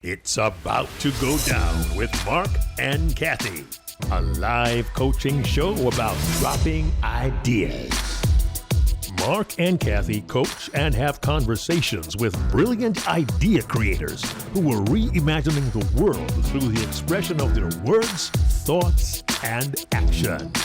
It's about to go down with Marc and Cathey, a live coaching show about dropping ideas. Marc and Cathey coach and have conversations with brilliant idea creators who are reimagining the world through the expression of their words, thoughts, and actions.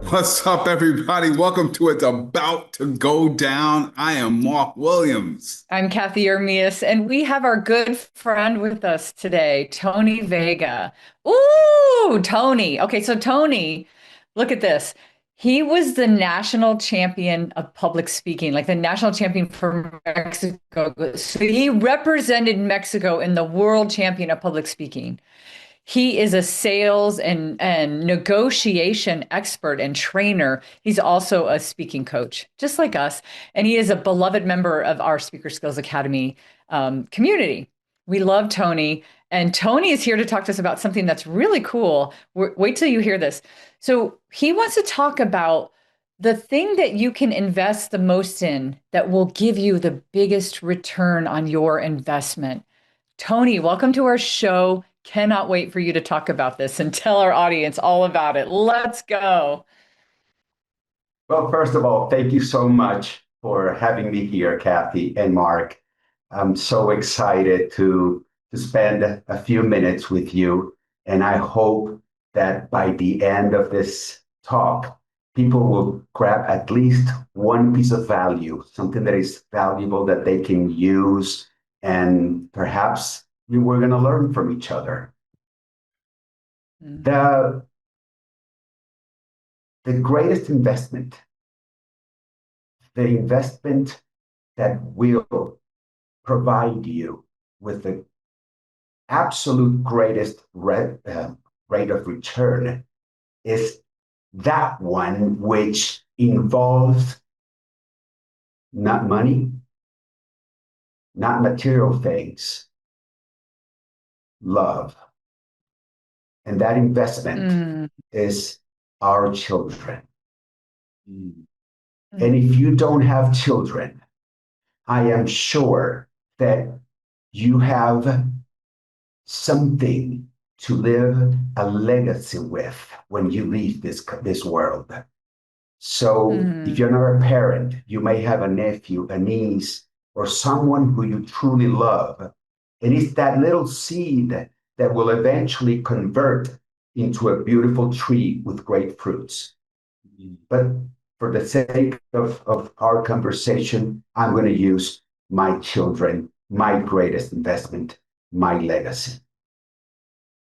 What's up, everybody? Welcome to It's About to Go Down. I am Marc Williams. I'm Cathey Armillas, and we have our good friend with us today, Tony Vega. Ooh, Tony. Okay, so Tony, look at this. He was the national champion of public speaking, like the national champion for Mexico. So he represented Mexico in the world champion of public speaking. He is a sales and negotiation expert and trainer. He's also a speaking coach, just like us. And he is a beloved member of our Speaker Skills Academy community. We love Tony. And Tony is here to talk to us about something that's really cool. Wait till you hear this. So he wants to talk about the thing that you can invest the most in that will give you the biggest return on your investment. Tony, welcome to our show. Cannot wait for you to talk about this and tell our audience all about it. Let's go. Well, first of all, thank you so much for having me here, Cathey and Marc. I'm so excited to spend a few minutes with you. And I hope that by the end of this talk, people will grab at least one piece of value, something that is valuable that they can use, and perhaps we're going to learn from each other. The greatest investment, the investment that will provide you with the absolute greatest rate of return is that one which involves not money, not material things, love. And that investment is our children. And if you don't have children, I am sure that you have something to live a legacy with when you leave this world. So if you're not a parent, you may have a nephew, a niece, or someone who you truly love. And it's that little seed that will eventually convert into a beautiful tree with great fruits. But for the sake of our conversation, I'm going to use my children, my greatest investment, my legacy.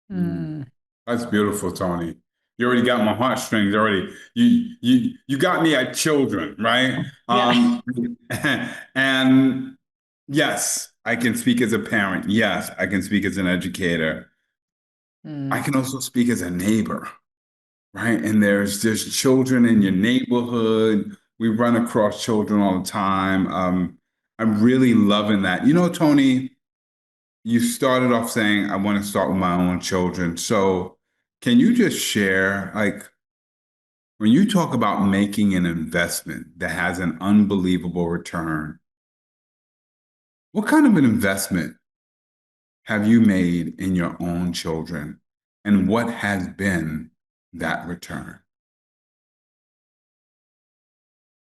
That's beautiful, Tony. You already got my heartstrings already. You got me at children, right? Yeah. And yes, I can speak as a parent. Yes, I can speak as an educator. I can also speak as a neighbor, right? And there's children in your neighborhood. We run across children all the time. I'm really loving that. You know, Tony, you started off saying, I want to start with my own children. So can you just share, like, when you talk about making an investment that has an unbelievable return, what kind of an investment have you made in your own children? And what has been that return?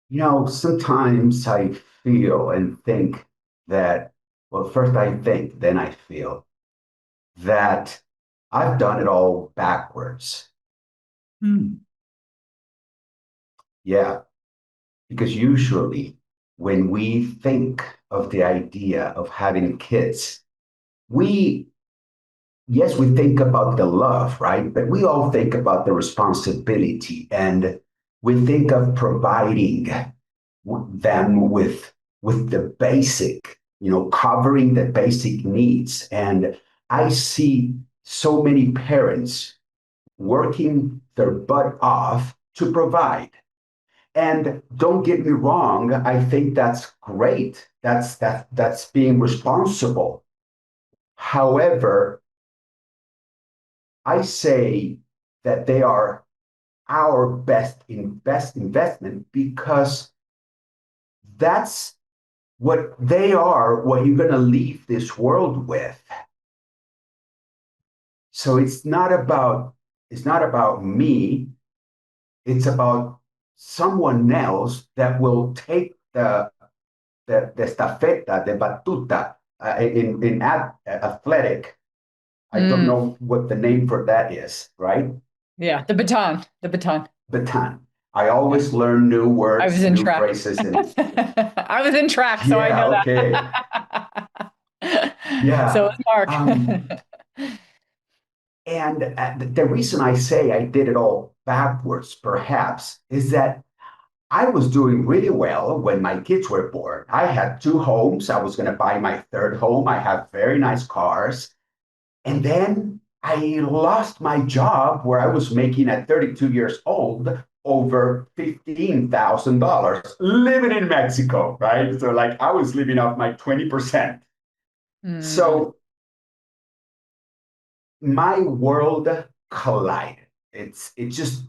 You know, sometimes I feel and think that, well, first I think, then I feel that I've done it all backwards. Yeah, because usually when we think of the idea of having kids, yes, we think about the love, right? But we all think about the responsibility, and we think of providing them with the basic, covering the basic needs. And I see so many parents working their butt off to provide. And don't get me wrong, I think that's great. That's being responsible. However, I say that they are our best investment because that's what they are, what you're going to leave this world with. So it's not about me. It's about someone else that will take the estafeta, the batuta in athletic. I don't know what the name for that is, right? Yeah, the baton, the baton. Baton. I always learn new words, I was in new track. phrases. And I was in track, so I know okay. that. Yeah. So is Mark. And the reason I say I did it all backwards, perhaps, is that I was doing really well when my kids were born. I had 2 homes. I was going to buy my third home. I have very nice cars. And then I lost my job where I was making at 32 years old over $15,000 living in Mexico, right? So like I was living off my 20%. So my world collided. It just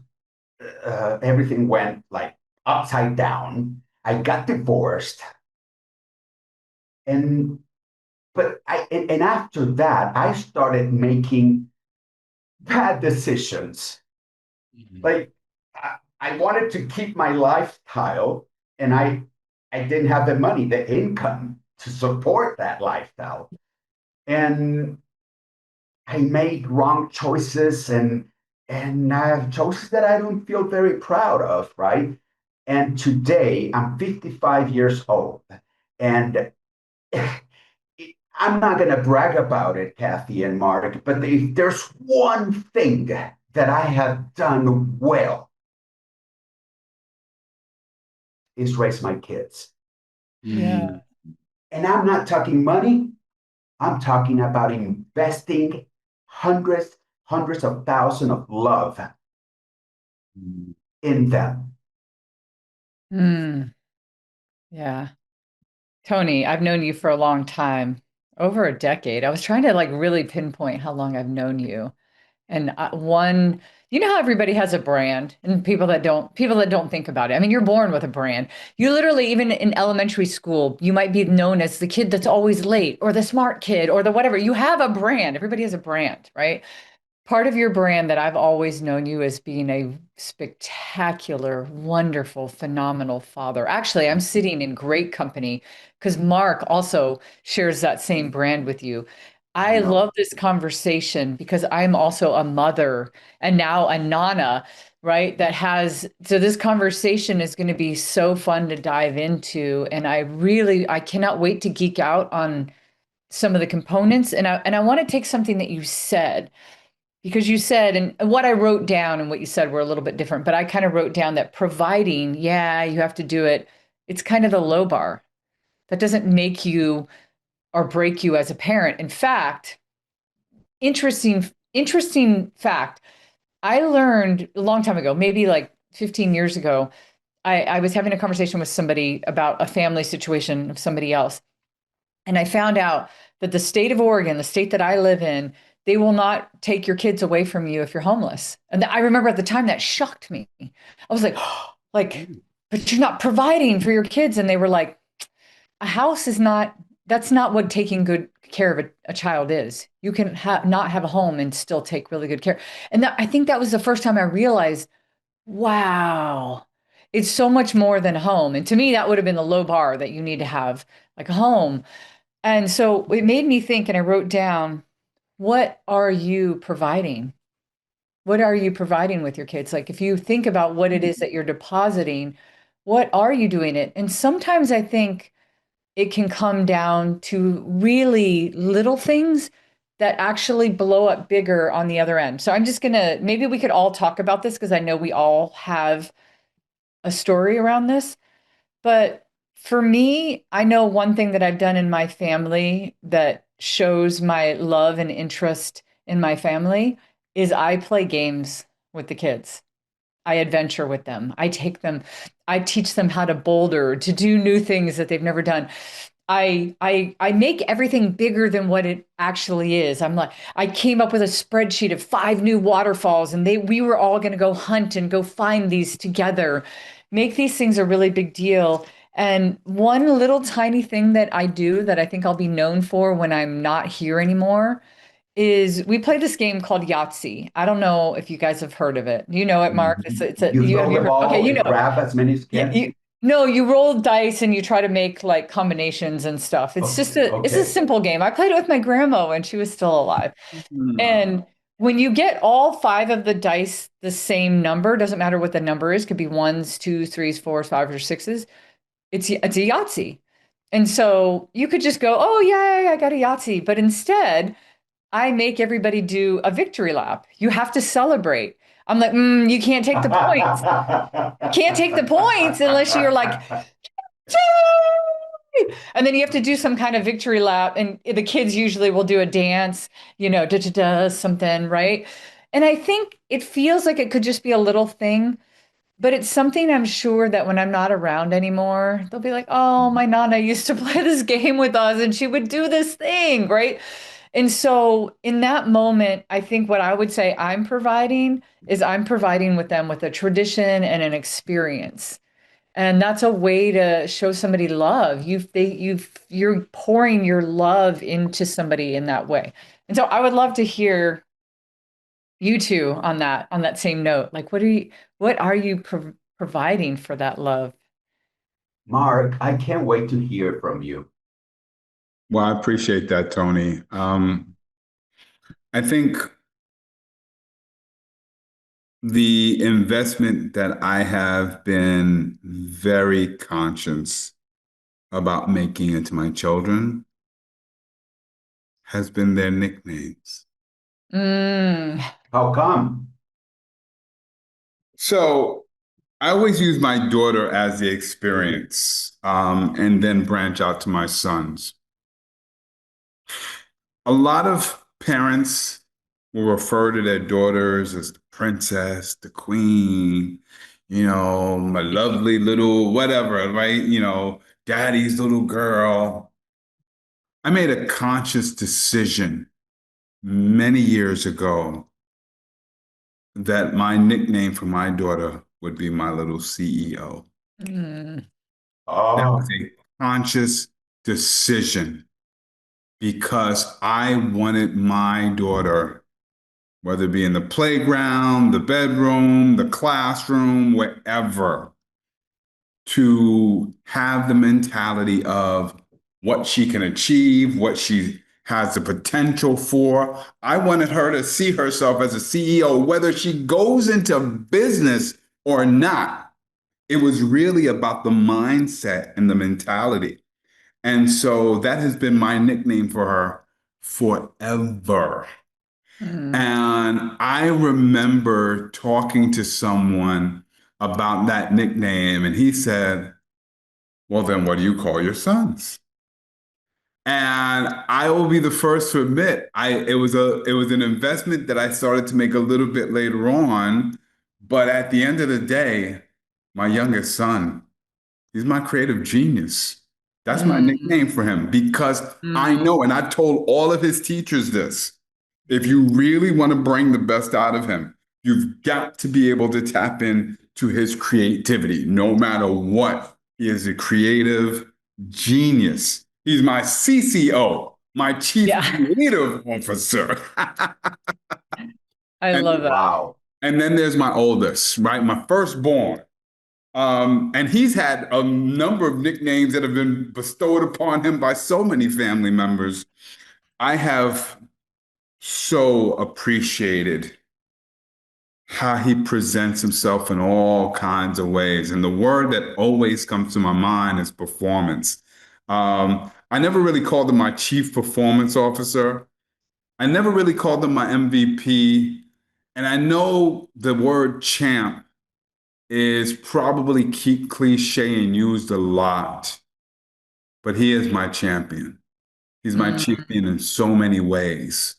everything went like upside down. I got divorced, and after that, I started making bad decisions. Like I wanted to keep my lifestyle, and I didn't have the money, the income to support that lifestyle, and I made wrong choices and choices that I don't feel very proud of, right? And today I'm 55 years old, and I'm not going to brag about it, Cathey and Mark, but if there's one thing that I have done well is raise my kids. Yeah. And I'm not talking money. I'm talking about investing hundreds of thousands of love in them. Yeah. Tony, I've known you for a long time, over a decade. I was trying to like really pinpoint how long I've known you. And you know how everybody has a brand and people that don't think about it. I mean, you're born with a brand. You literally, even in elementary school, you might be known as the kid that's always late or the smart kid or the whatever. You have a brand. Everybody has a brand, right? Part of your brand that I've always known you as being a spectacular, wonderful, phenomenal father. Actually, I'm sitting in great company because Mark also shares that same brand with you. I love this conversation because I'm also a mother and now a nana, right? So this conversation is going to be so fun to dive into. And I cannot wait to geek out on some of the components. And I want to take something that you said, because you said, and what I wrote down and what you said were a little bit different, but I kind of wrote down that providing, yeah, you have to do it. It's kind of the low bar. That doesn't make you or break you as a parent. In fact, interesting fact. I learned a long time ago, maybe like 15 years ago, I was having a conversation with somebody about a family situation of somebody else. And I found out that the state of Oregon, the state that I live in, they will not take your kids away from you if you're homeless. And I remember at the time that shocked me. I was like, like, but you're not providing for your kids. And they were like, a house is not, that's not what taking good care of a child is. You can not have a home and still take really good care. And I think that was the first time I realized, wow, it's so much more than a home. And to me, that would have been the low bar, that you need to have like a home. And so it made me think, and I wrote down, what are you providing? What are you providing with your kids? Like if you think about what it is that you're depositing, what are you doing it? And sometimes I think it can come down to really little things that actually blow up bigger on the other end. So I'm just gonna, maybe we could all talk about this because I know we all have a story around this. But for me, I know one thing that I've done in my family that shows my love and interest in my family is I play games with the kids. I adventure with them. I teach them how to boulder, to do new things that they've never done. I make everything bigger than what it actually is. I came up with a spreadsheet of 5 new waterfalls, and we were all going to go hunt and go find these together. Make these things a really big deal. And one little tiny thing that I do that I think I'll be known for when I'm not here anymore is we play this game called Yahtzee. I don't know if you guys have heard of it. You know it, Mark. You Have throw you the heard? Okay, ball you and know. grab as many as you You, can. you, no, you roll dice and you try to make like combinations and stuff. It's a Okay. simple game. I played it with my grandma when she was still alive. And when you get all five of the dice the same number, doesn't matter what the number is, could be ones, twos, threes, fours, fives, or sixes. It's a Yahtzee. And so you could just go, oh yeah, I got a Yahtzee. But instead, I make everybody do a victory lap. You have to celebrate. I'm like, you can't take the points. Can't take the points unless you're like, and then you have to do some kind of victory lap. And the kids usually will do a dance, something, right? And I think it feels like it could just be a little thing, but it's something I'm sure that when I'm not around anymore, they'll be like, oh, my Nana used to play this game with us and she would do this thing, right? And so in that moment, I think what I would say I'm providing is I'm providing with them with a tradition and an experience. And that's a way to show somebody love. You're pouring your love into somebody in that way. And so I would love to hear you two on that same note. Like, what are you providing for that love? Mark, I can't wait to hear from you. Well, I appreciate that, Tony. I think the investment that I have been very conscious about making into my children has been their nicknames. How come? So I always use my daughter as the experience, and then branch out to my sons. A lot of parents will refer to their daughters as the princess, the queen, my lovely little whatever, right? Daddy's little girl. I made a conscious decision many years ago that my nickname for my daughter would be my little CEO. Mm. That was Oh, a conscious decision because I wanted my daughter, whether it be in the playground, the bedroom, the classroom, wherever, to have the mentality of what she can achieve, what she has the potential for. I wanted her to see herself as a CEO, whether she goes into business or not. It was really about the mindset and the mentality. And so that has been my nickname for her forever. Mm. And I remember talking to someone about that nickname, and he said, well, then what do you call your sons? And I will be the first to admit, it was an investment that I started to make a little bit later on. But at the end of the day, my youngest son, he's my creative genius. That's my Mm. nickname for him because I Mm. know, and I told all of his teachers this, if you really want to bring the best out of him, you've got to be able to tap into his creativity, no matter what. He is a creative genius. He's my CCO, my Chief Yeah, Creative Officer. I and, love that. wow. and then there's my oldest, right? My firstborn. And he's had a number of nicknames that have been bestowed upon him by so many family members. I have so appreciated how he presents himself in all kinds of ways. And the word that always comes to my mind is performance. I never really called him my chief performance officer. I never really called him my MVP. And I know the word champ is probably cliche and used a lot, but he is my champion. He's my Mm. champion in so many ways,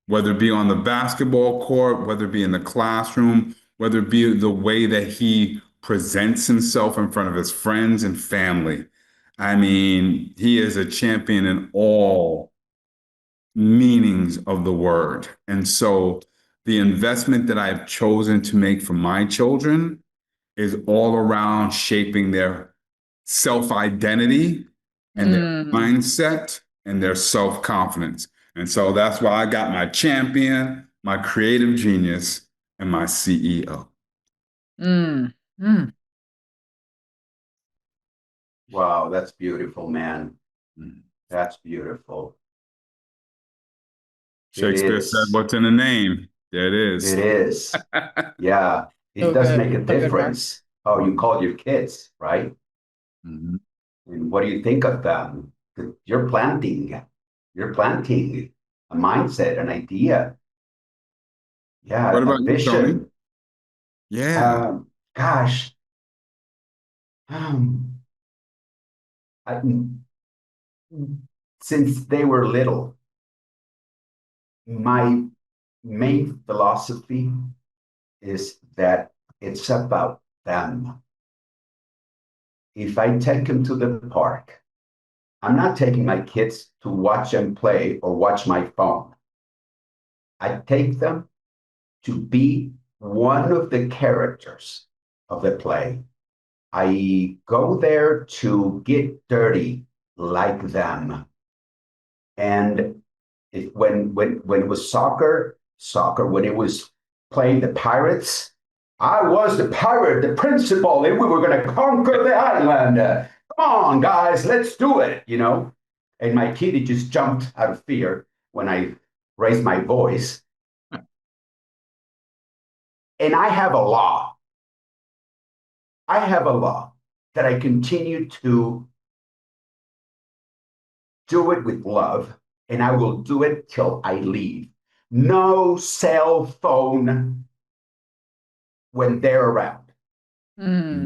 whether it be on the basketball court, whether it be in the classroom, whether it be the way that he presents himself in front of his friends and family. I mean, he is a champion in all meanings of the word. And so the investment that I've chosen to make for my children is all around shaping their self-identity and their mindset and their self-confidence. And so that's why I got my champion, my creative genius, and my CEO. Wow, that's beautiful, man. That's beautiful. Shakespeare said, what's in a name? There it is. It is. Yeah. It So does good. make a So good, Marc. difference how you call your kids, right? Mhm. And what do you think of them? You're planting a mindset, an idea. Yeah, What a about you, Tony? vision. Yeah. Gosh. Um, I, since they were little, my main philosophy is that it's about them. If I take them to the park, I'm not taking my kids to watch them play or watch my phone. I take them to be one of the characters of the play. I go there to get dirty like them. And when it was soccer, when it was playing the Pirates, I was the pirate, the principal, and we were going to conquer the island. Come on, guys, let's do it, you know? And my kid, he just jumped out of fear when I raised my voice. And I have a law. I have a law that I continue to do it with love, and I will do it till I leave. No cell phone when they're around.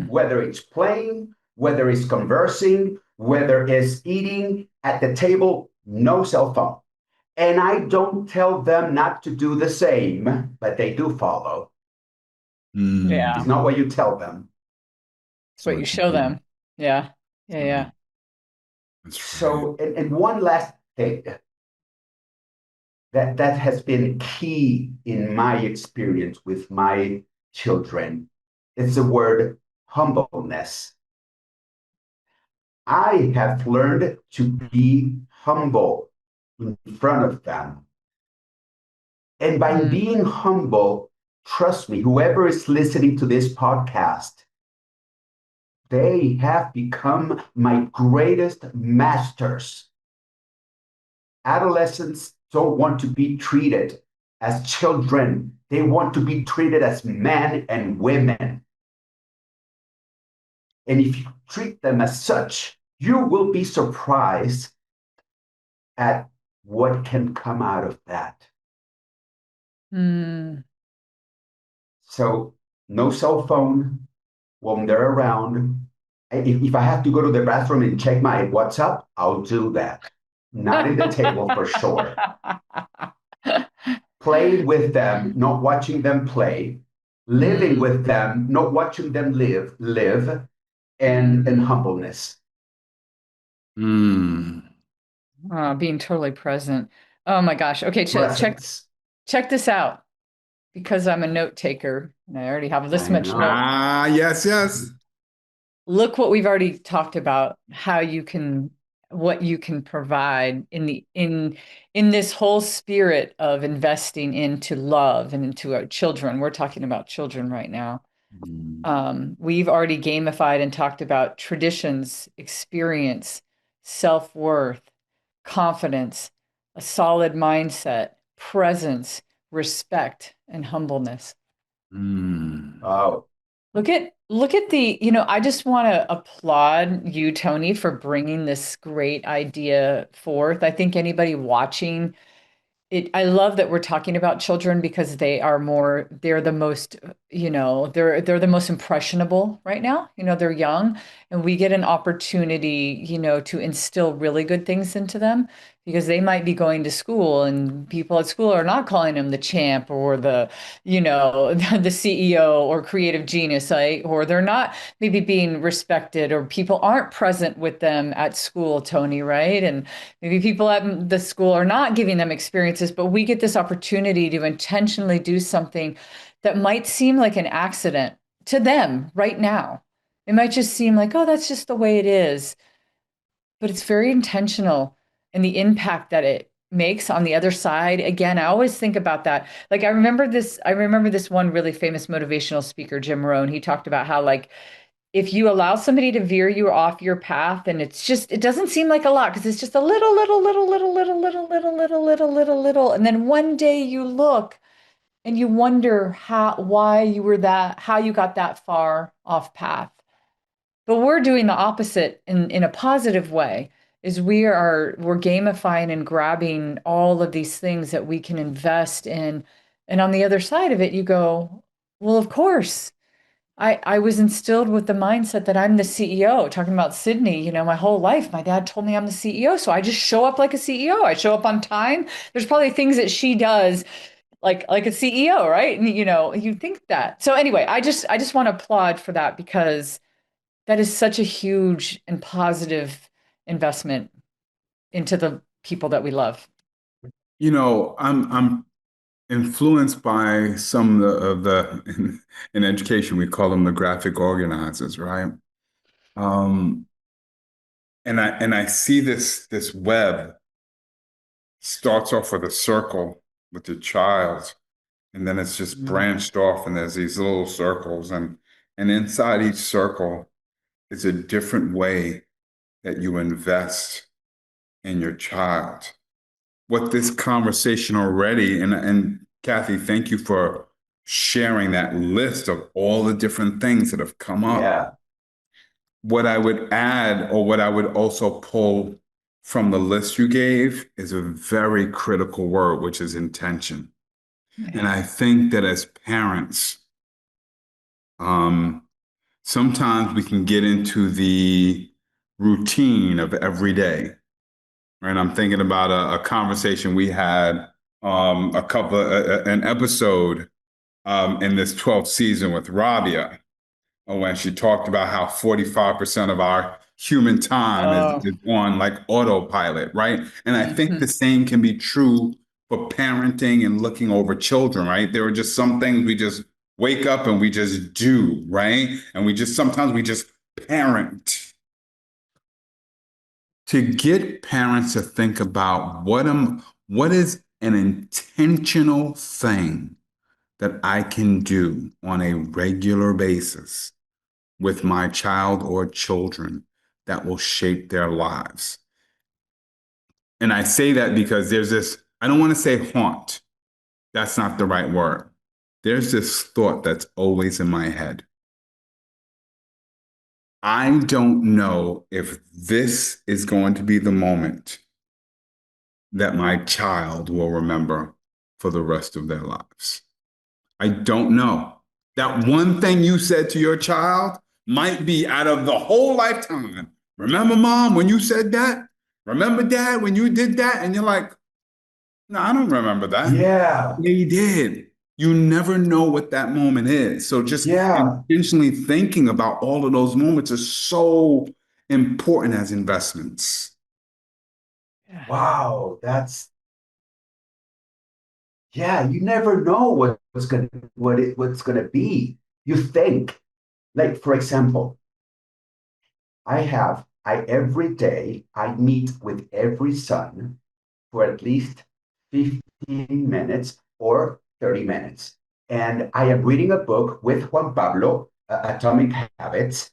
Whether it's playing, whether it's conversing, whether it's eating at the table, no cell phone. And I don't tell them not to do the same, but they do follow. Yeah. It's not what you tell them. It's what you show them. Yeah. Yeah. Yeah. So, and one last thing that has been key in my experience with my children is the word humbleness. I have learned to be humble in front of them. And by being humble, trust me, whoever is listening to this podcast, they have become my greatest masters. Adolescents don't want to be treated as children. They want to be treated as men and women. And if you treat them as such, you will be surprised at what can come out of that. So, no cell phone when they're around. If I have to go to the bathroom and check my WhatsApp, I'll do that. Not in the table for sure. Playing with them, not watching them play. Living with them, not watching them live, and humbleness. Being totally present. Oh my gosh. Okay, check this out. Because I'm a note taker and I already have this much note. Yes. Look what we've already talked about, what you can provide in this whole spirit of investing into love and into our children. We're talking about children right now. We've already gamified and talked about traditions, experience, self-worth, confidence, a solid mindset, presence, respect, and humbleness. Oh. Look at the, I just want to applaud you, Tony, for bringing this great idea forth. I think anybody watching it, I love that we're talking about children because they're the most, they're the most impressionable right now. They're young and we get an opportunity, to instill really good things into them because they might be going to school and people at school are not calling them the champ or the, the CEO or creative genius, right? Or they're not maybe being respected or people aren't present with them at school, Tony, right? And maybe people at the school are not giving them experiences, but we get this opportunity to intentionally do something that might seem like an accident to them right now. It might just seem like, oh, that's just the way it is, but it's very intentional and the impact that it makes on the other side. Again, I always think about that. Like I remember this one really famous motivational speaker, Jim Rohn. He talked about how like if you allow somebody to veer you off your path and it doesn't seem like a lot because it's just a little, and then one day you look and you wonder why you were how you got that far off path. But we're doing the opposite in a positive way, is we're gamifying and grabbing all of these things that we can invest in. And on the other side of it, you go, well, of course. I was instilled with the mindset that I'm the CEO, talking about Sydney, my whole life. My dad told me I'm the CEO. So I just show up like a CEO. I show up on time. There's probably things that she does like a CEO, right? And you think that. So anyway, I just want to applaud for that because that is such a huge and positive investment into the people that we love. I'm influenced by some of in education, we call them the graphic organizers, right? Um, and I see this web starts off with a circle with the child, and then it's just branched off, and there's these little circles, and inside each circle is a different way that you invest in your child. What this conversation already, and Cathey, thank you for sharing that list of all the different things that have come up. Yeah. What I would add, or what I would also pull from the list you gave, is a very critical word, which is intention. And I think that as parents, sometimes we can get into the routine of every day. Right, I'm thinking about a conversation we had, an episode in this 12th season with Rabia, when she talked about how 45% of our human time is on like autopilot, right? And I think the same can be true for parenting and looking over children, right? There are just some things we just wake up and we just do, right? And sometimes we just parent. To get parents to think about what is an intentional thing that I can do on a regular basis with my child or children that will shape their lives. And I say that because there's this, I don't want to say haunt. That's not the right word. There's this thought that's always in my head. I don't know if this is going to be the moment that my child will remember for the rest of their lives. I don't know. That one thing you said to your child might be out of the whole lifetime. Remember, Mom, when you said that? Remember, Dad, when you did that? And you're like, no, I don't remember that. Yeah. Yeah, you did. You never know what that moment is. So just intentionally thinking about all of those moments is so important as investments. Wow, you never know what's gonna be. You think, like for example, every day I meet with every son for at least 15 minutes or 30 minutes. And I am reading a book with Juan Pablo, Atomic Habits,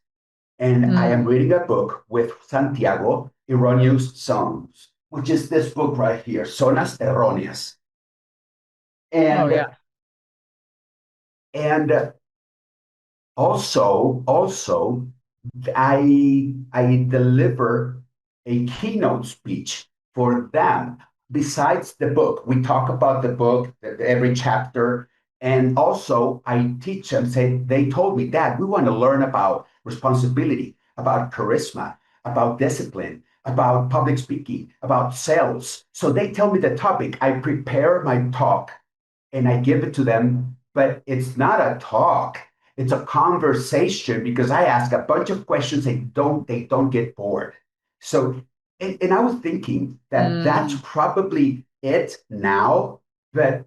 and I am reading a book with Santiago, Erroneous Songs, which is this book right here, Zonas Erróneas. And and also I deliver a keynote speech for them. Besides the book, we talk about the book, every chapter, and also I teach them. They told me, Dad, we want to learn about responsibility, about charisma, about discipline, about public speaking, about sales. So they tell me the topic. I prepare my talk and I give it to them, but it's not a talk. It's a conversation because I ask a bunch of questions. They don't get bored. So, and I was thinking that that's probably it now, but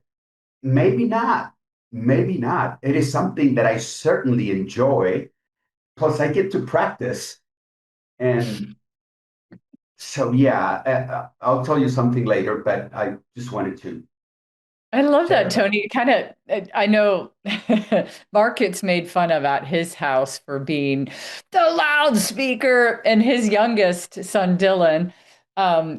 maybe not. Maybe not. It is something that I certainly enjoy, plus I get to practice. And so, yeah, I'll tell you something later, but I just wanted to I love share that, that. Tony. Kind of, I know Mark gets made fun of at his house for being the loudspeaker, and his youngest son, Dylan,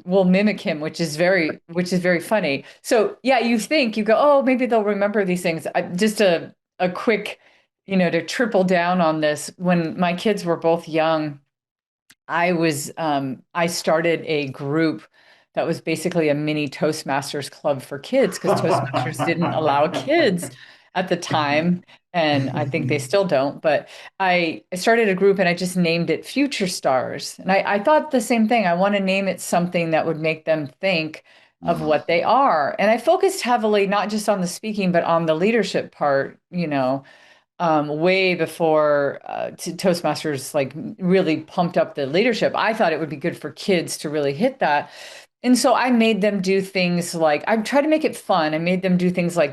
will mimic him, which is very funny. So yeah, you go, oh, maybe they'll remember these things. Just a quick, to triple down on this. When my kids were both young, I started a group that was basically a mini Toastmasters club for kids because Toastmasters didn't allow kids at the time. And I think they still don't, but I started a group and I just named it Future Stars. And I thought the same thing. I want to name it something that would make them think of what they are. And I focused heavily, not just on the speaking, but on the leadership part, way before Toastmasters like really pumped up the leadership. I thought it would be good for kids to really hit that. And so I made them do things like, I tried to make it fun. I made them do things like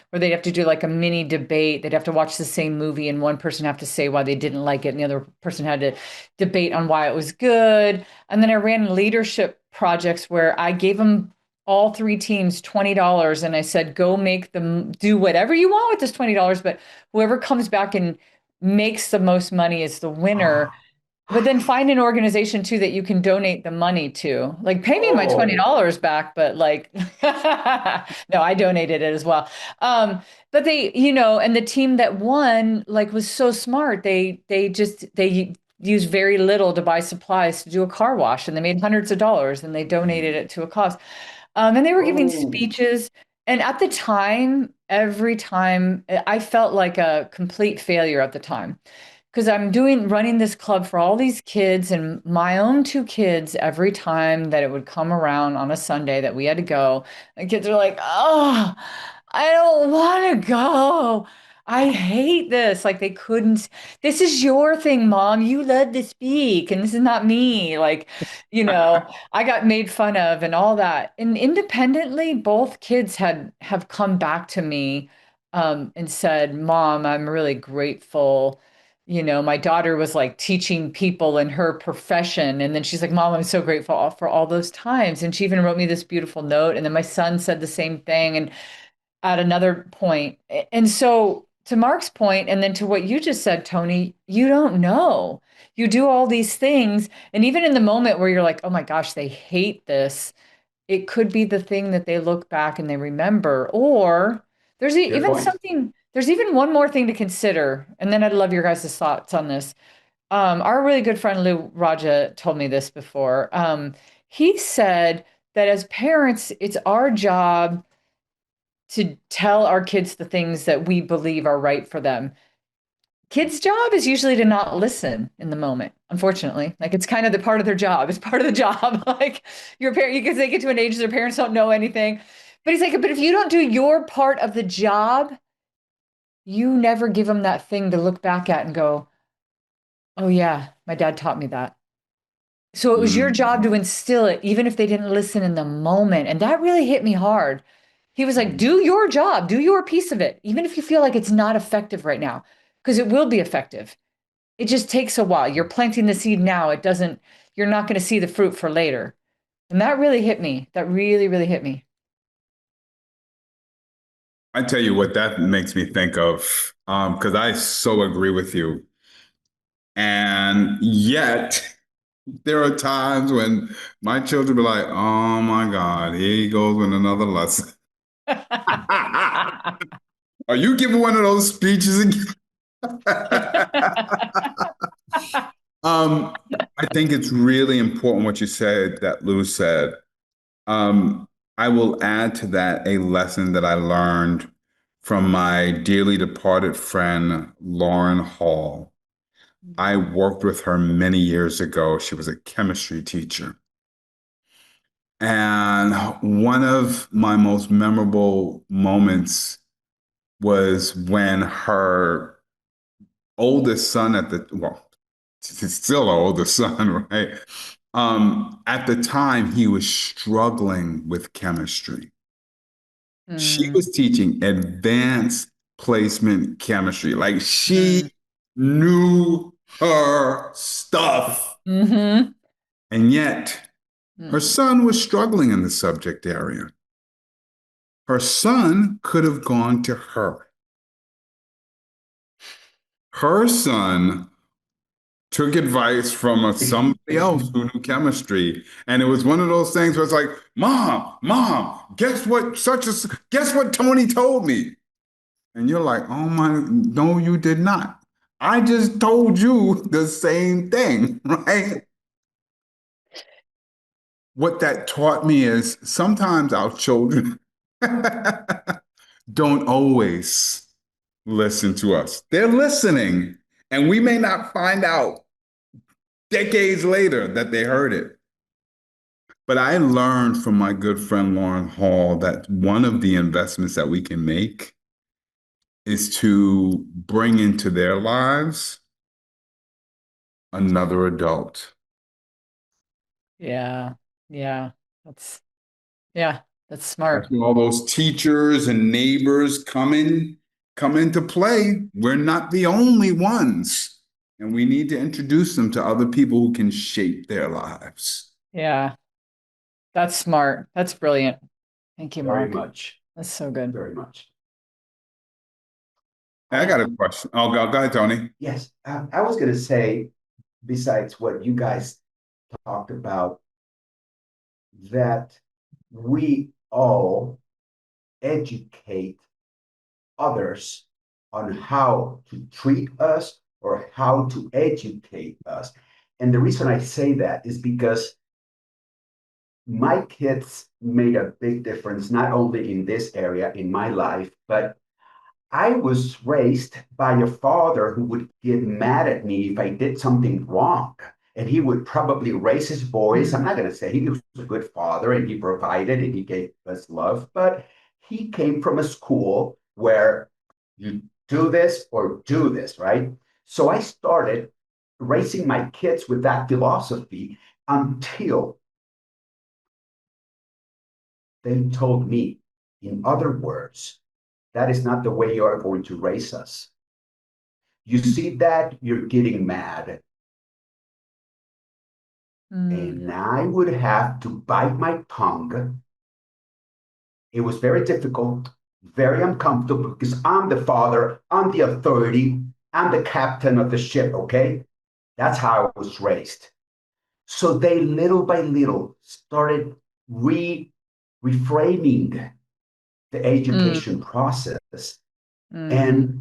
where they'd have to do like a mini debate. They'd have to watch the same movie and one person have to say why they didn't like it and the other person had to debate on why it was good. And then I ran leadership projects where I gave them all three teams $20 and I said, go make them do whatever you want with this $20, but whoever comes back and makes the most money is the winner. But then find an organization too that you can donate the money to. Like pay me my $20 back, but like no, I donated it as well. But they, and the team that won like was so smart. They used very little to buy supplies to do a car wash and they made hundreds of dollars and they donated it to a cause. And they were giving speeches. And at the time, every time I felt like a complete failure at the time because I'm running this club for all these kids and my own two kids every time that it would come around on a Sunday that we had to go. And kids are like, oh, I don't want to go. I hate this. Like they couldn't, this is your thing, mom. You led to speak and this is not me. Like, I got made fun of and all that. And independently, both kids have come back to me and said, Mom, I'm really grateful. My daughter was like teaching people in her profession. And then she's like, Mom, I'm so grateful for all those times. And she even wrote me this beautiful note. And then my son said the same thing. And at another point. And so to Mark's point, and then to what you just said, Tony, you don't know. You do all these things. And even in the moment where you're like, oh my gosh, they hate this, it could be the thing that they look back and they remember. Or there's even one more thing to consider. And then I'd love your guys' thoughts on this. Our really good friend Lou Raja told me this before. He said that as parents, it's our job to tell our kids the things that we believe are right for them. Kids' job is usually to not listen in the moment, unfortunately. Like it's kind of the part of their job. It's part of the job. Like your parent, because they get to an age their parents don't know anything. But he's like, but if you don't do your part of the job, you never give them that thing to look back at and go, oh yeah, my dad taught me that. So it was your job to instill it, even if they didn't listen in the moment. And that really hit me hard. He was like, do your job, do your piece of it, even if you feel like it's not effective right now, because it will be effective. It just takes a while. You're planting the seed now. You're not going to see the fruit for later. And that really hit me. That really, really hit me. I tell you what that makes me think of, because I so agree with you. And yet, there are times when my children be like, oh my God, here he goes with another lesson. Are you giving one of those speeches again? I think it's really important what you said, that Lou said. I will add to that a lesson that I learned from my dearly departed friend, Lauren Hall. I worked with her many years ago. She was a chemistry teacher. And one of my most memorable moments was when her oldest son he's still her oldest son, right? At the time, he was struggling with chemistry. She was teaching advanced placement chemistry. Like she knew her stuff. Mm-hmm. And yet, her Mm. son was struggling in the subject area. Her son could have gone to her. Her son took advice from somebody else who knew chemistry. And it was one of those things where it's like, Mom, guess what Tony told me? And you're like, oh my, no, you did not. I just told you the same thing, right? What that taught me is sometimes our children don't always listen to us. They're listening, and we may not find out decades later that they heard it. But I learned from my good friend Lauren Hall that one of the investments that we can make is to bring into their lives another adult. Yeah. Yeah. That's, yeah, that's That's smart. when all those teachers and neighbors come into play. We're not the only ones. And we need to introduce them to other people who can shape their lives. Yeah. That's smart. That's brilliant. Thank you, Very Mark. much. That's so good. Very much. I got a question. Oh, go ahead, Tony. Yes, I was going to say, besides what you guys talked about, that we all educate others on how to treat us or how to educate us. And the reason I say that is because my kids made a big difference, not only in this area in my life, but I was raised by a father who would get mad at me if I did something wrong. And he would probably raise his voice. I'm not going to say he was a good father and he provided and he gave us love, but he came from a school where you do this or do this, right? So I started raising my kids with that philosophy until they told me, in other words, that is not the way you are going to raise us. You see that, you're getting mad. Mm. And I would have to bite my tongue. It was very difficult, very uncomfortable because I'm the father, I'm the authority, I'm the captain of the ship, okay? That's how I was raised. So they little by little started reframing the Mm. education process. Mm-hmm.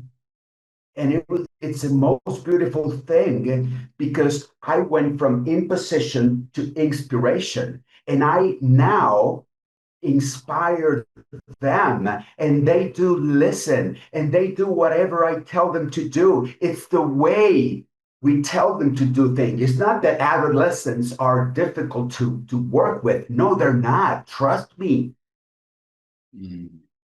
And it's the most beautiful thing because I went from imposition to inspiration. And I now inspire them and they do listen and they do whatever I tell them to do. It's the way we tell them to do things. It's not that adolescents are difficult to work with. No, they're not. Trust me.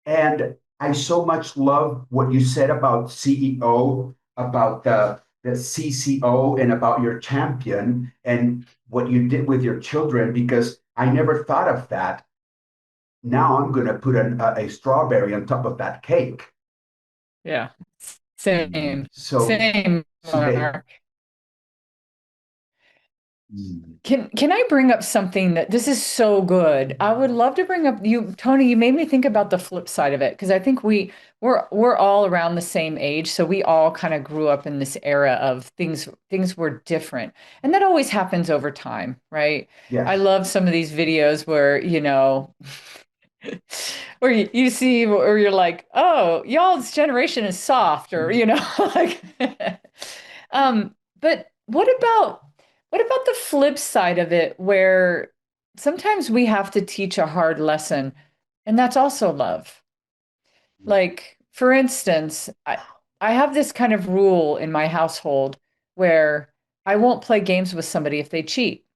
And I so much love what you said about CEO, about the CCO, and about your champion and what you did with your children, because I never thought of that. Now I'm going to put a strawberry on top of that cake. Yeah. Same. So, Same, so they, Mark. Can I bring up something that this is so good? I would love to bring up you, Tony, you made me think about the flip side of it because I think we're all around the same age, so we all kind of grew up in this era of things were different. And that always happens over time, right? I yes. love some of these videos where, where you see where you're like, oh, y'all's generation is soft, or like but what about the flip side of it where sometimes we have to teach a hard lesson, and that's also love. Like, for instance, I have this kind of rule in my household where I won't play games with somebody if they cheat.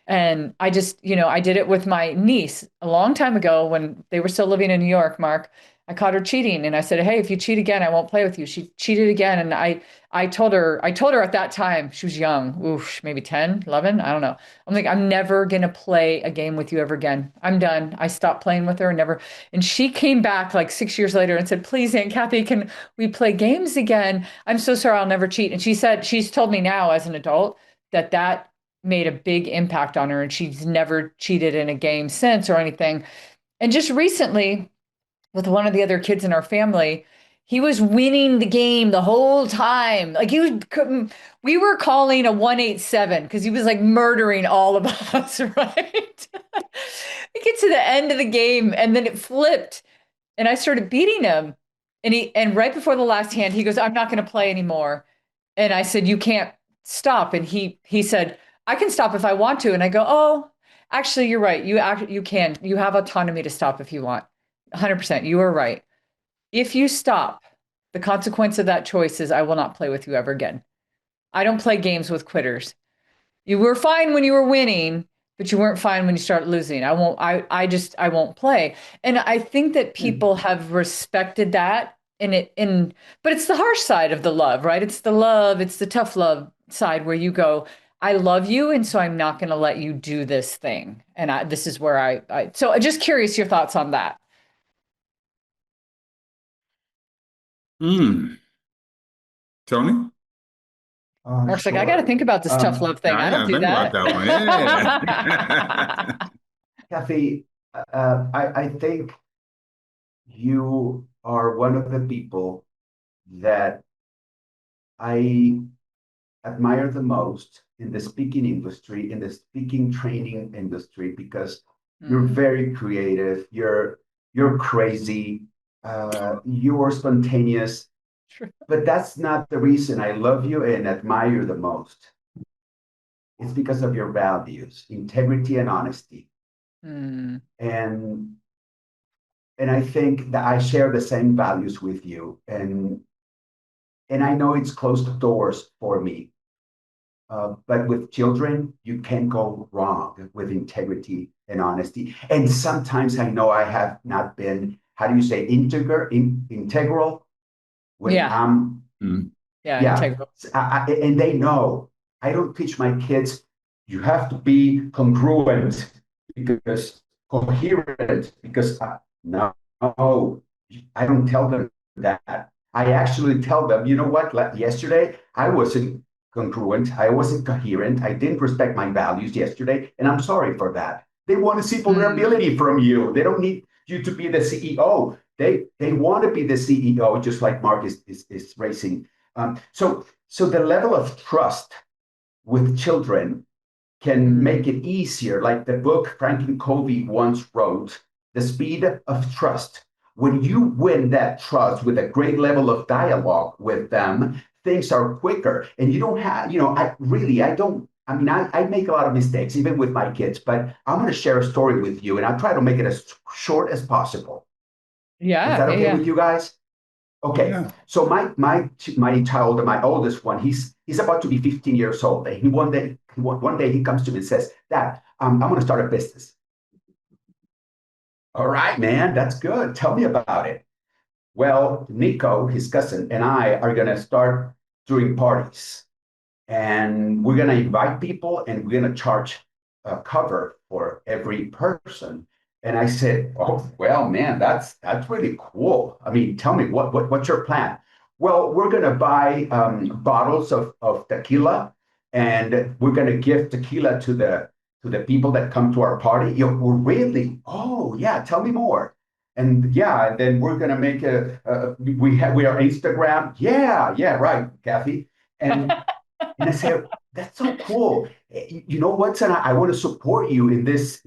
And I just, I did it with my niece a long time ago when they were still living in New York, Mark. I caught her cheating and I said, "Hey, if you cheat again, I won't play with you." She cheated again. And I told her at that time, she was young, oof, maybe 10, 11, I don't know. I'm like, "I'm never going to play a game with you ever again. I'm done." I stopped playing with her and never. And she came back like 6 years later and said, "Please, Aunt Cathey, can we play games again? I'm so sorry, I'll never cheat." And she said, she's told me now as an adult that made a big impact on her and she's never cheated in a game since or anything. And just recently, with one of the other kids in our family, he was winning the game the whole time. Like we were calling a 187 because he was like murdering all of us, right? We get to the end of the game and then it flipped and I started beating him. And right before the last hand, he goes, "I'm not going to play anymore." And I said, "You can't stop." And he said, "I can stop if I want to." And I go, "Oh, actually, you're right. You can. You have autonomy to stop if you want. 100%. You are right. If you stop, the consequence of that choice is I will not play with you ever again. I don't play games with quitters. You were fine when you were winning, but you weren't fine when you start losing. I won't play." And I think that people have respected that but it's the harsh side of the love, right? It's the tough love side where you go, "I love you, and so I'm not going to let you do this thing." And this is where so I'm just curious your thoughts on that. Tony? Mark's like, "I got to Sure. think about this tough love thing. I I don't gotta do think about that." that one. Yeah. Kathy, I think you are one of the people that I admire the most in the speaking industry, in the speaking training industry, because you're very creative, you're crazy, you're spontaneous, True. but that's not the reason I love you and admire the most. It's because of your values, integrity and honesty. Mm. And I think that I share the same values with you. And I know it's closed doors for me. But with children, you can't go wrong with integrity and honesty. And sometimes I know I have not been, how do you say, integral when Yeah. I'm, Yeah. yeah. Integral. And they know I don't teach my kids, you have to be congruent because coherent, because no, I don't tell them that. I actually tell them, you know what, yesterday I wasn't congruent. I wasn't coherent. I didn't respect my values yesterday, and I'm sorry for that. They want to see vulnerability from you. They don't need you to be the CEO. They want to be the CEO, just like Mark is racing. So the level of trust with children can make it easier. Like the book Franklin Covey once wrote, The Speed of Trust. When you win that trust with a great level of dialogue with them, things are quicker. And you don't have, I don't. I mean, I make a lot of mistakes, even with my kids, but I'm going to share a story with you and I'll try to make it as short as possible. Is Yeah. that Yeah. okay Yeah. with you guys? Okay, Yeah. so my child, my oldest one, he's about to be 15 years old. And one day he comes to me and says, "Dad, I'm going to start a business." All right, man, that's good. Tell me about it. Well, Nico, his cousin, and I are going to start doing parties, and we're going to invite people, and we're going to charge a cover for every person. And I said, "Oh, well, man, that's really cool. I mean, tell me what's your plan?" "Well, we're going to buy bottles of tequila, and we're going to give tequila to the people that come to our party." Well, really? Oh, yeah. Tell me more. And yeah, and then we're going to make we are Instagram. Yeah, yeah, right, Kathy. And I said, "That's so cool. You know what, son? I want to support you in this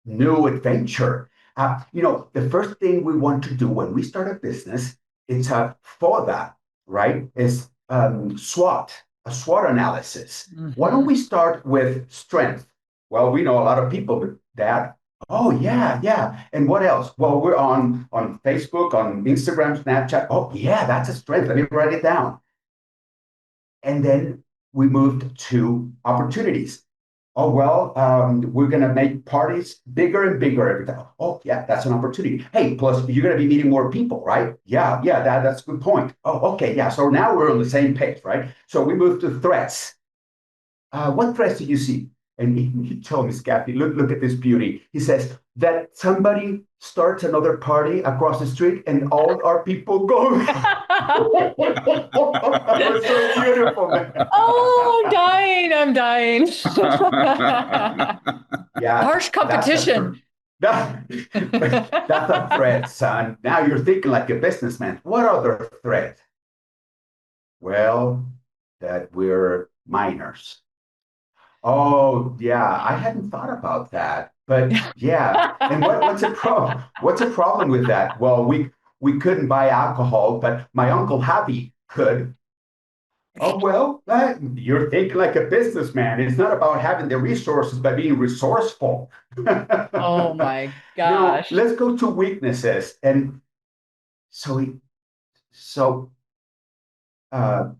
new adventure." The first thing we want to do when we start a business, it's a FODA, right? Is a SWOT analysis. Why don't we start with strength? Well, we know a lot of people that. Oh yeah, yeah. And what else? Well, we're on Facebook, on Instagram, Snapchat. Oh yeah, that's a strength. Let me write it down. And then we moved to opportunities. Oh, well, we're going to make parties bigger and bigger every time. Oh, yeah, that's an opportunity. Hey, plus you're going to be meeting more people, right? Yeah, that's a good point. Oh, okay, yeah. So now we're on the same page, right? So we move to threats. What threats do you see? And he told me, Cathey, look at this beauty. He says that somebody starts another party across the street and all our people go. That was so beautiful, man. Oh, I'm dying. Yeah, Harsh competition. That's a threat, son. Now you're thinking like a businessman. What other threat? Well, that we're minors. Oh, yeah, I hadn't thought about that. But yeah, and what's a problem? What's a problem with that? Well, we couldn't buy alcohol, but my uncle Javi could. Oh, well, you're thinking like a businessman. It's not about having the resources, but being resourceful. Oh my Now, gosh. let's go to weaknesses. And so so uh,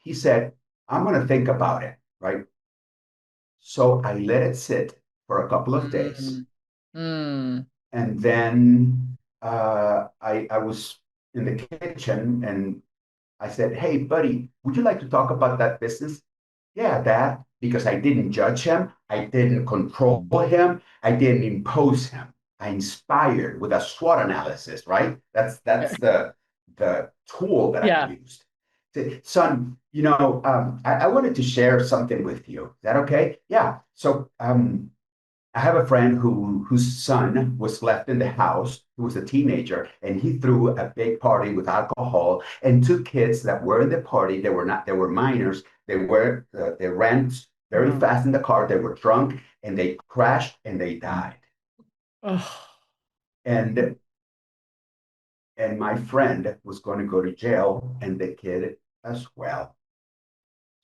he said, I'm going to think about it, right? So I let it sit for a couple of days. Mm, mm, And then I was in the kitchen and I said, hey, buddy, would you like to talk about that business? Yeah, Dad, because I didn't judge him. I didn't control him. I didn't impose him. I inspired with a SWOT analysis, right? That's the tool that I yeah. used. Son, I wanted to share something with you. Is that okay? Yeah. So I have a friend whose son was left in the house, who was a teenager, and he threw a big party with alcohol. And two kids that were in the party, they were minors. They ran very fast in the car. They were drunk, and they crashed and they died. Oh. And and my friend was going to go to jail, and the kid as well.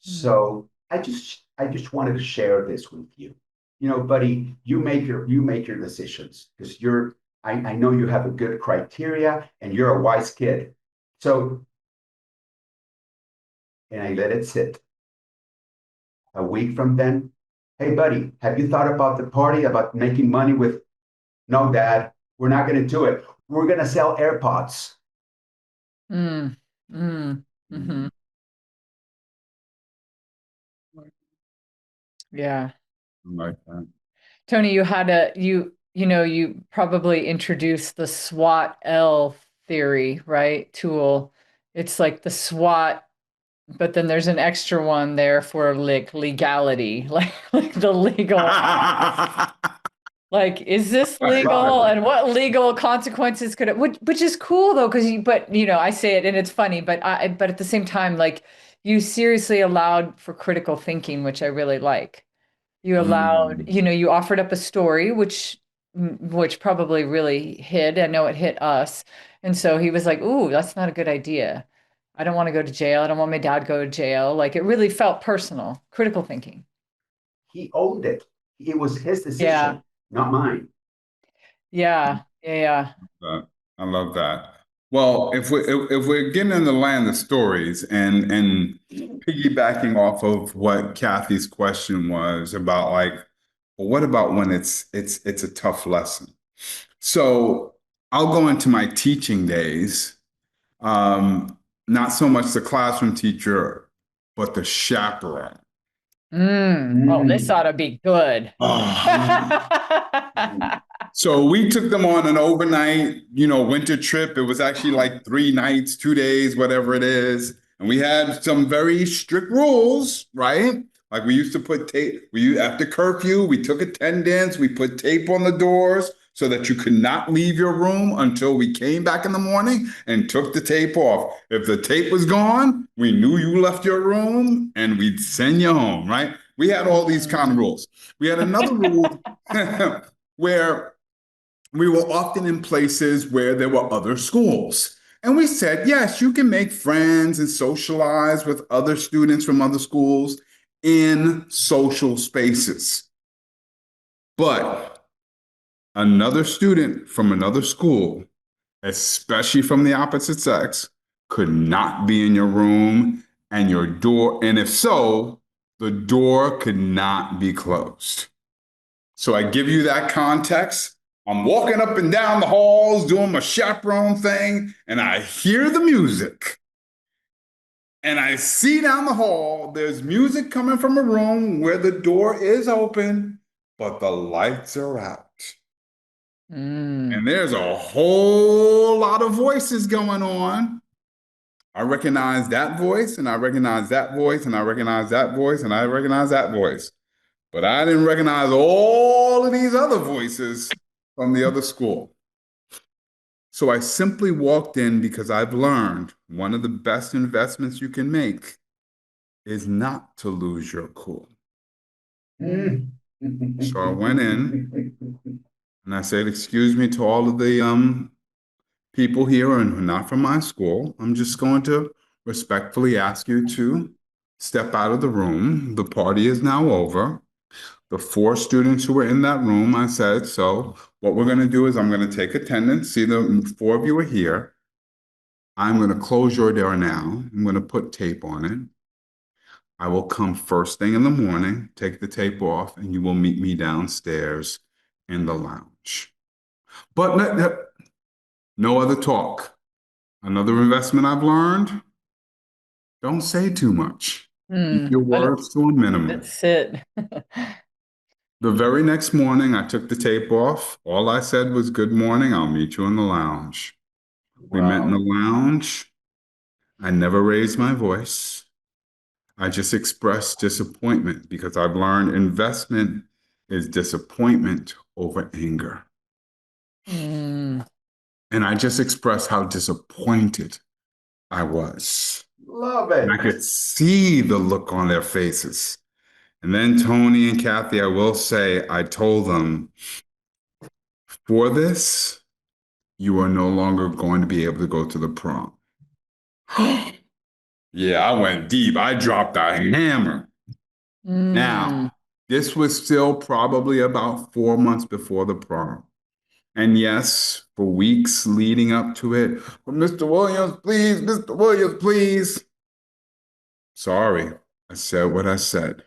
So I just wanted to share this with you. Buddy, you make your decisions because I know you have a good criteria and you're a wise kid. So, and I let it sit. A week from then, hey buddy, have you thought about the party, about making money with? No, Dad, we're not going to do it. We're going to sell AirPods. Mm, mm, mm-hmm. Yeah. Like that. Tony, you probably introduced the SWOT L theory, right? Tool. It's like the SWOT, but then there's an extra one there for like legality, like the legal. Like, is this legal, and what legal consequences could it? Which is cool though, because I say it and it's funny, but at the same time, like, you seriously allowed for critical thinking, which I really like. You allowed, you offered up a story, which probably really hit. I know it hit us. And so he was like, ooh, that's not a good idea. I don't want to go to jail. I don't want my dad to go to jail. Like, it really felt personal, critical thinking. He owned it. It was his Yeah. decision, not mine. Yeah. Yeah. I love that. Well, if we're getting in the land of stories and piggybacking off of what Cathey's question was about, like, well, what about when it's a tough lesson? So I'll go into my teaching days, not so much the classroom teacher, but the chaperone. Oh, this ought to be good. So we took them on an overnight, winter trip. It was actually like 3 nights, 2 days, whatever it is. And we had some very strict rules, right? Like we used to put tape, after curfew, we took attendance, we put tape on the doors so that you could not leave your room until we came back in the morning and took the tape off. If the tape was gone, we knew you left your room and we'd send you home, right? We had all these kind of rules. We had another rule where we were often in places where there were other schools. And we said, yes, you can make friends and socialize with other students from other schools in social spaces. But another student from another school, especially from the opposite sex, could not be in your room and your door. And if so, the door could not be closed. So I give you that context. I'm walking up and down the halls doing my chaperone thing, and I hear the music. And I see down the hall, there's music coming from a room where the door is open, but the lights are out. And there's a whole lot of voices going on. I recognize that voice, and I recognize that voice, and I recognize that voice, and I recognize that voice. But I didn't recognize all of these other voices from the other school. So I simply walked in because I've learned one of the best investments you can make is not to lose your cool. So I went in and I said, excuse me to all of the people here and who are not from my school. I'm just going to respectfully ask you to step out of the room. The party is now over. The 4 students who were in that room, I said, so what we're going to do is I'm going to take attendance. See, the 4 of you are here. I'm going to close your door now. I'm going to put tape on it. I will come first thing in the morning, take the tape off, and you will meet me downstairs in the lounge. But no other talk. Another investment I've learned, don't say too much. Keep your words to a minimum. That's it. The very next morning, I took the tape off. All I said was, good morning, I'll meet you in the lounge. We met in the lounge. I never raised my voice. I just expressed disappointment because I've learned investment is disappointment over anger. And I just expressed how disappointed I was. Love it. And I could see the look on their faces. And then Tony and Cathey, I will say, I told them, for this, you are no longer going to be able to go to the prom. Yeah, I went deep. I dropped a hammer. Now, this was still probably about 4 months before the prom. And yes, for weeks leading up to it, but Mr. Williams, please, Mr. Williams, please. Sorry, I said what I said.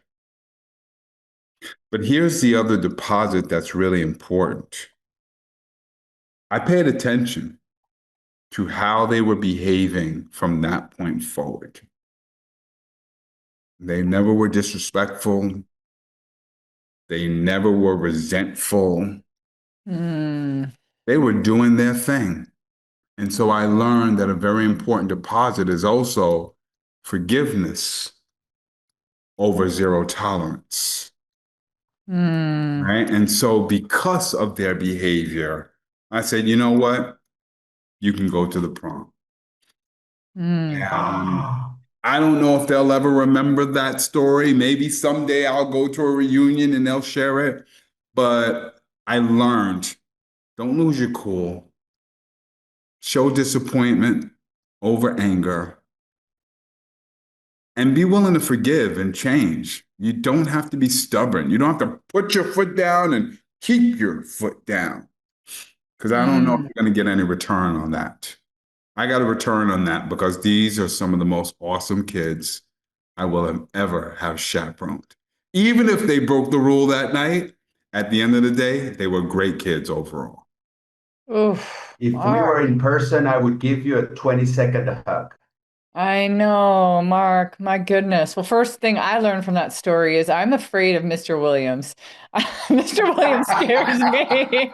But here's the other deposit that's really important. I paid attention to how they were behaving from that point forward. They never were disrespectful. They never were resentful. They were doing their thing. And so I learned that a very important deposit is also forgiveness over zero tolerance. Right? And so because of their behavior, I said, you know what? You can go to the prom. I don't know if they'll ever remember that story. Maybe someday I'll go to a reunion and they'll share it. But I learned, don't lose your cool. Show disappointment over anger. And be willing to forgive and change. You don't have to be stubborn. You don't have to put your foot down and keep your foot down. Because I don't know if you're going to get any return on that. I got a return on that because these are some of the most awesome kids I will ever have chaperoned. Even if they broke the rule that night, at the end of the day, they were great kids overall. Oof, If we were in person, I would give you a 20-second hug. I know, Mark, my goodness. Well, first thing I learned from that story is I'm afraid of Mr. Williams. Mr. Williams scares me.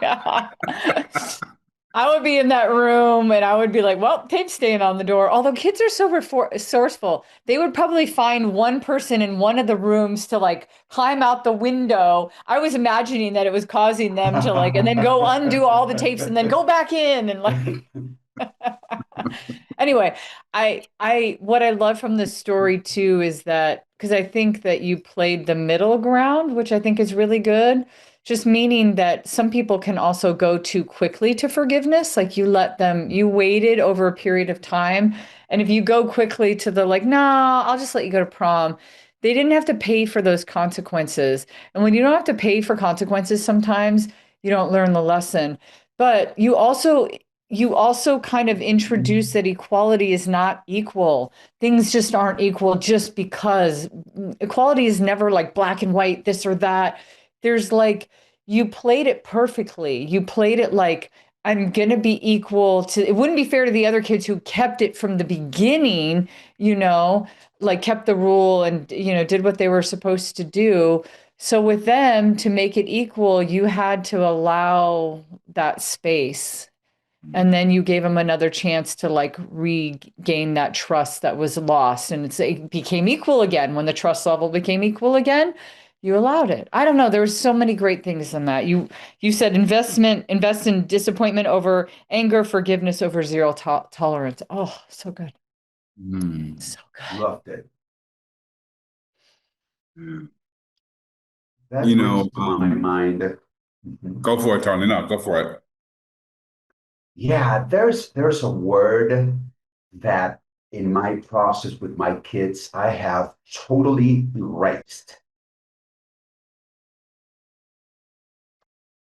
I would be in that room and I would be like, well, tape's staying on the door. Although kids are so resourceful, they would probably find one person in one of the rooms to like climb out the window. I was imagining that it was causing them to like, and then go undo all the tapes and then go back in and like. Anyway, what I love from this story too is that, because I think that you played the middle ground, which I think is really good. Just meaning that some people can also go too quickly to forgiveness. Like you waited over a period of time. And if you go quickly to the like, nah, I'll just let you go to prom. They didn't have to pay for those consequences. And when you don't have to pay for consequences, sometimes you don't learn the lesson. But you also you also kind of introduce that equality is not equal. Things just aren't equal just because equality is never like black and white, this or that. There's like, you played it perfectly. You played it like, I'm going to be equal to, it wouldn't be fair to the other kids who kept it from the beginning, you know, like kept the rule and, you know, did what they were supposed to do. So with them to make it equal, you had to allow that space. And then you gave them another chance to like regain that trust that was lost. And it became equal again. When the trust level became equal again, you allowed it. I don't know. There were so many great things in that. You said invest in disappointment over anger, forgiveness over zero tolerance. Oh, so good. So good. Loved it. That You brings know, to my mind. go for it, Tony. No, go for it. Yeah, there's a word that in my process with my kids, I have totally erased.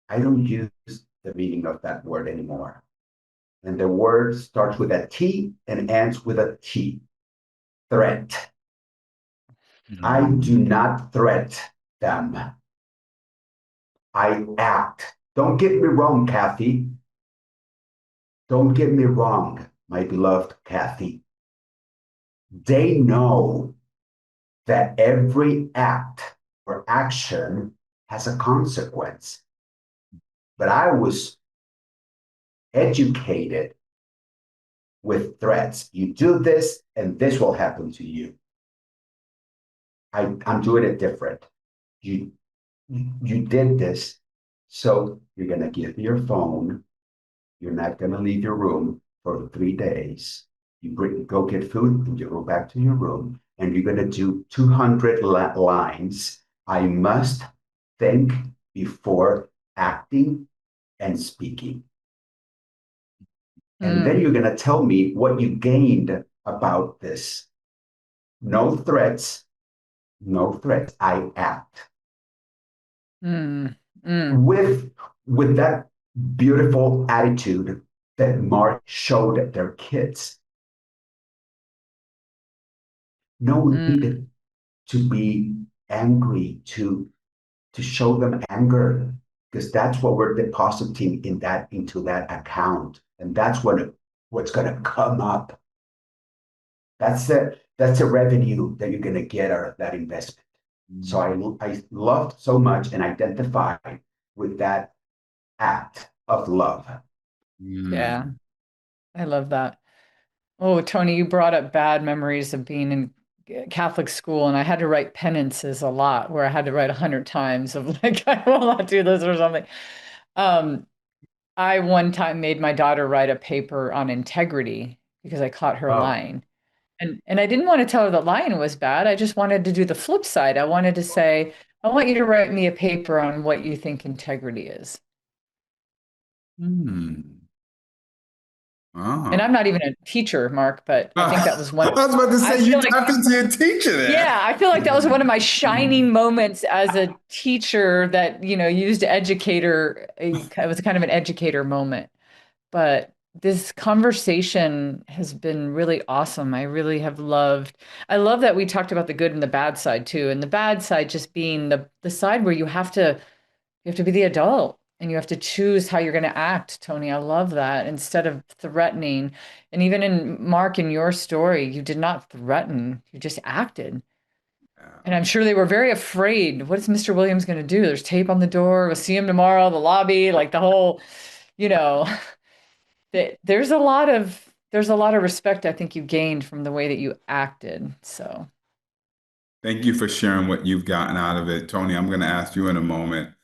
I don't use the meaning of that word anymore. And the word starts with a T and ends with a T. Threat. I do not threat them. I act. Don't get me wrong, Cathey. Don't get me wrong, my beloved Cathey. They know that every act or action has a consequence. But I was educated with threats. You do this, and this will happen to you. I'm doing it different. You did this, so you're gonna give me your phone. You're not gonna leave your room for 3 days. Go get food, and you go back to your room, and you're gonna do 200 lines. I must think before acting and speaking. And then you're going to tell me what you gained about this. No threats, no threats. I act. With that beautiful attitude that Marc showed their kids. No need to be angry, to show them anger, because that's what we're depositing into that account. And that's what's going to come up. That's the revenue that you're going to get out of that investment. So I loved so much and identified with that act of love. Yeah, I love that. Oh, Tony, you brought up bad memories of being in Catholic school, and I had to write penances a lot, where I had to write 100 times of like, I will not do this or something. I one time made my daughter write a paper on integrity because I caught her lying. And I didn't want to tell her that lying was bad. I just wanted to do the flip side. I wanted to say, I want you to write me a paper on what you think integrity is. And I'm not even a teacher, Marc, but I think that was one. I was about to say, you like, tapped into your teacher there. Yeah, I feel like that was one of my shining moments as a teacher that, you know, used educator. It was kind of an educator moment. But this conversation has been really awesome. I really have loved. I love that we talked about the good and the bad side too, and the bad side just being the side where you have to be the adult and you have to choose how you're going to act, Tony. I love that, instead of threatening. And even in Marc, in your story, you did not threaten, you just acted. And I'm sure they were very afraid. What is Mr. Williams going to do? There's tape on the door. We'll see him tomorrow, the lobby, like the whole, you know, there's a lot of respect I think you gained from the way that you acted. So thank you for sharing what you've gotten out of it. Tony, I'm going to ask you in a moment.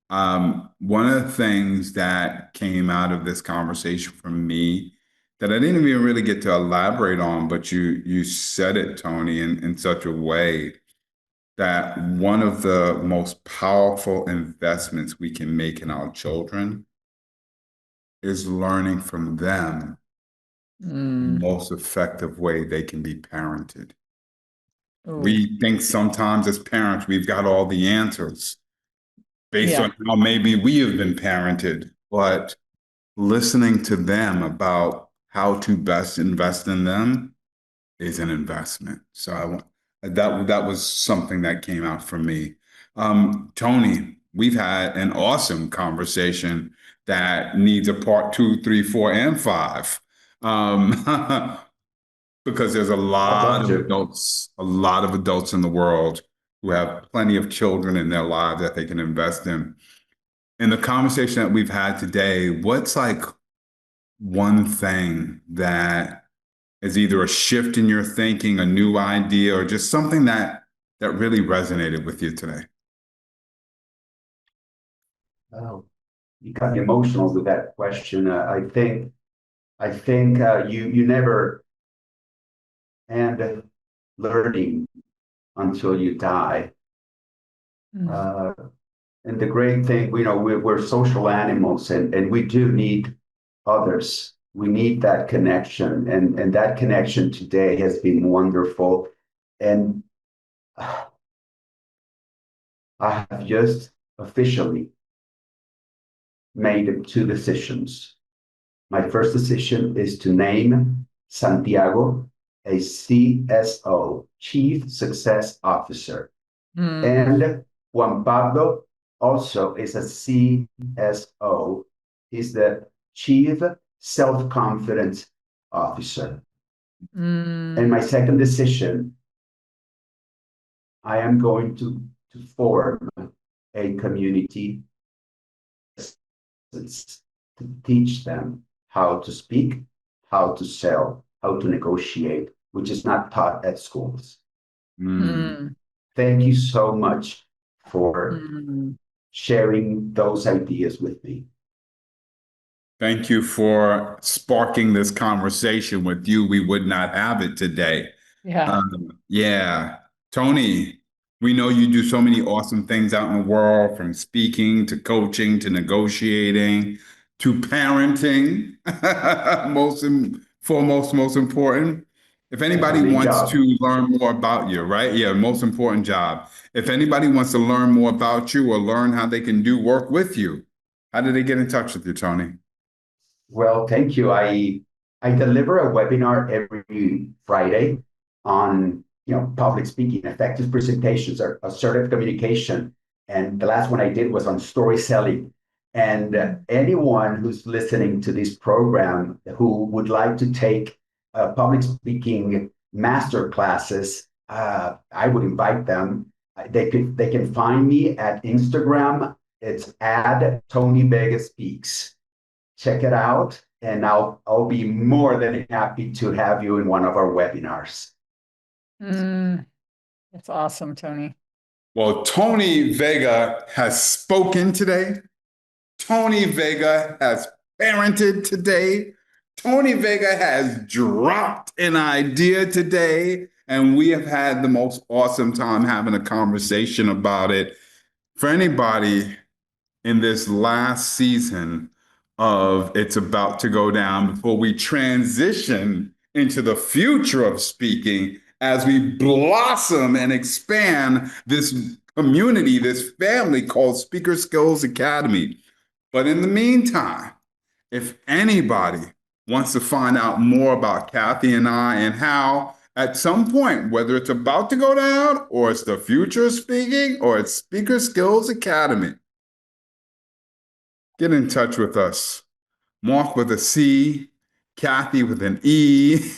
One of the things that came out of this conversation for me that I didn't even really get to elaborate on, but you said it, Tony, in such a way that one of the most powerful investments we can make in our children is learning from them the most effective way they can be parented. Ooh. We think sometimes as parents, we've got all the answers based on how maybe we have been parented, but listening to them about how to best invest in them is an investment. So that was something that came out for me. Tony, we've had an awesome conversation that needs a part 2, 3, 4, and 5. Because there's I'd love to. a lot of adults in the world who have plenty of children in their lives that they can invest in. In the conversation that we've had today, what's like one thing that is either a shift in your thinking, a new idea, or just something that really resonated with you today? Oh, you got me emotional with that question. I think you never end learning until you die. Uh, and the great thing, we're social animals, and we do need others. We need that connection, and that connection today has been wonderful. And I have just officially made 2 decisions. My first decision is to name Santiago a CSO, Chief Success Officer. And Juan Pablo also is a CSO. He's the Chief Self-Confidence Officer. And my second decision, I am going to form a community to teach them how to speak, how to sell, how to negotiate, which is not taught at schools. Thank you so much for sharing those ideas with me. Thank you for sparking this conversation. With you, we would not have it today. Yeah. Yeah. Tony, we know you do so many awesome things out in the world, from speaking to coaching to negotiating to parenting. Most important. If anybody wants to learn more about you, right? Yeah, most important job. If anybody wants to learn more about you or learn how they can do work with you, how do they get in touch with you, Tony? Well, thank you. I deliver a webinar every Friday on public speaking, effective presentations, or assertive communication. And the last one I did was on story selling. And anyone who's listening to this program who would like to take public speaking master classes, I would invite them. They can find me at Instagram. It's @TonyVegaSpeaks. Check it out, and I'll be more than happy to have you in one of our webinars. That's awesome, Tony. Well, Tony Vega has spoken today. Tony Vega has parented today. Tony Vega has dropped an idea today, and we have had the most awesome time having a conversation about it. For anybody in this last season of It's About to Go Down, before we transition into the future of speaking, as we blossom and expand this community, this family called Speaker Skills Academy. But in the meantime, if anybody wants to find out more about Cathey and I, and how at some point, whether it's about to go down or it's the future of speaking or it's Speaker Skills Academy, get in touch with us. Marc with a C, Cathey with an E,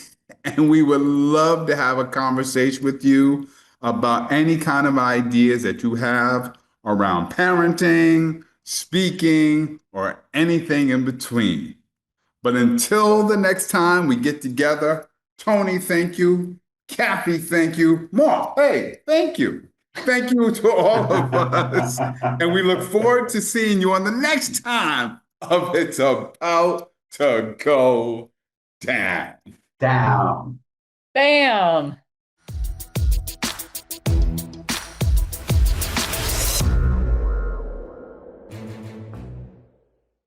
and we would love to have a conversation with you about any kind of ideas that you have around parenting, speaking, or anything in between. But until the next time we get together, Tony, thank you. Cathey, thank you. Marc, hey, thank you. Thank you to all of us. And we look forward to seeing you on the next time of It's About to Go Down. Down. Bam.